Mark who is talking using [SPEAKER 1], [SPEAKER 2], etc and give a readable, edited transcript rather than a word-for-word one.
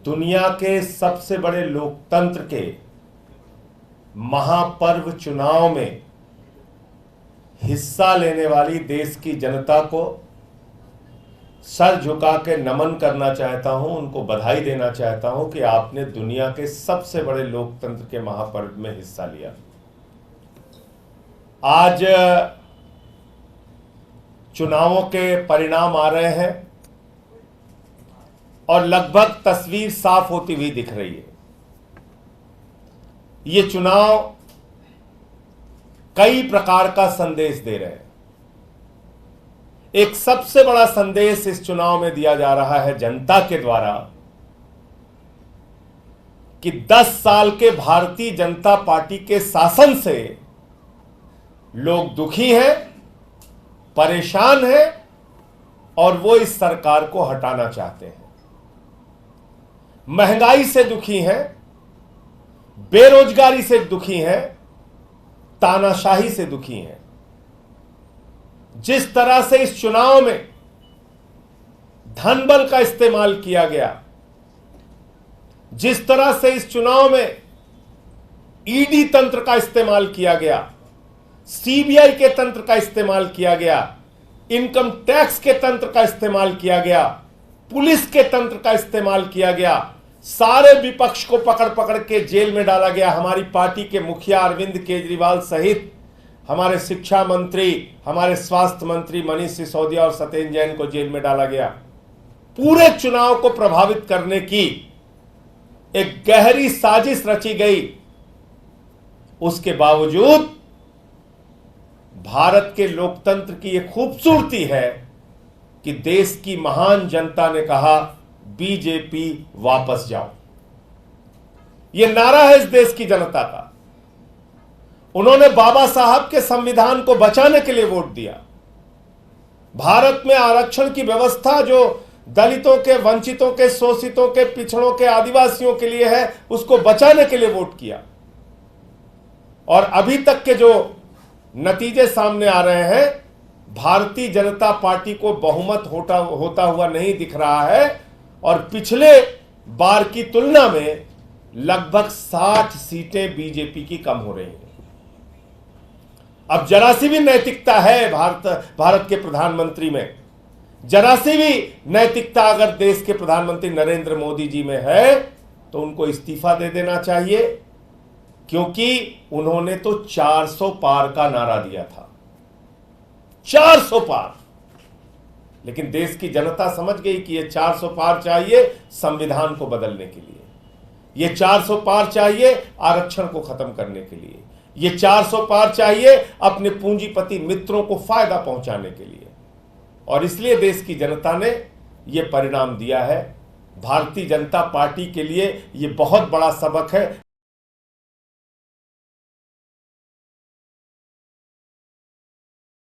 [SPEAKER 1] दुनिया के सबसे बड़े लोकतंत्र के महापर्व चुनाव में हिस्सा लेने वाली देश की जनता को सर झुका के नमन करना चाहता हूं, उनको बधाई देना चाहता हूं कि आपने दुनिया के सबसे बड़े लोकतंत्र के महापर्व में हिस्सा लिया। आज चुनावों के परिणाम आ रहे हैं और लगभग तस्वीर साफ होती हुई दिख रही है। ये चुनाव कई प्रकार का संदेश दे रहे हैं। एक सबसे बड़ा संदेश इस चुनाव में दिया जा रहा है जनता के द्वारा कि 10 साल के भारतीय जनता पार्टी के शासन से लोग दुखी हैं, परेशान हैं और वो इस सरकार को हटाना चाहते हैं। महंगाई से दुखी हैं, बेरोजगारी से दुखी हैं, तानाशाही से दुखी हैं। जिस तरह से इस चुनाव में धन बल का इस्तेमाल किया गया, जिस तरह से इस चुनाव में ईडी तंत्र का इस्तेमाल किया गया, सीबीआई के तंत्र का इस्तेमाल किया गया, इनकम टैक्स के तंत्र का इस्तेमाल किया गया, पुलिस के तंत्र का इस्तेमाल किया गया, सारे विपक्ष को पकड़ पकड़ के जेल में डाला गया। हमारी पार्टी के मुखिया अरविंद केजरीवाल सहित हमारे शिक्षा मंत्री, हमारे स्वास्थ्य मंत्री मनीष सिसोदिया और सत्येंद्र जैन को जेल में डाला गया। पूरे चुनाव को प्रभावित करने की एक गहरी साजिश रची गई। उसके बावजूद भारत के लोकतंत्र की यह खूबसूरती है कि देश की महान जनता ने कहा बीजेपी वापस जाओ। यह नारा है इस देश की जनता का। उन्होंने बाबा साहब के संविधान को बचाने के लिए वोट दिया। भारत में आरक्षण की व्यवस्था जो दलितों के, वंचितों के, शोषितों के, पिछड़ों के, आदिवासियों के लिए है, उसको बचाने के लिए वोट किया। और अभी तक के जो नतीजे सामने आ रहे हैं, भारतीय जनता पार्टी को बहुमत होता हुआ नहीं दिख रहा है और पिछले बार की तुलना में लगभग 60 सीटें बीजेपी की कम हो रही हैं। अब जरा सी भी नैतिकता है भारत के प्रधानमंत्री में, जरा सी भी नैतिकता अगर देश के प्रधानमंत्री नरेंद्र मोदी जी में है तो उनको इस्तीफा दे देना चाहिए, क्योंकि उन्होंने तो 400 पार का नारा दिया था। 400 पार। लेकिन देश की जनता समझ गई कि ये 400 पार चाहिए संविधान को बदलने के लिए, ये 400 पार चाहिए आरक्षण को खत्म करने के लिए, ये 400 पार चाहिए अपने पूंजीपति मित्रों को फायदा पहुंचाने के लिए। और इसलिए देश की जनता ने यह परिणाम दिया है। भारतीय जनता पार्टी के लिए यह बहुत बड़ा सबक है।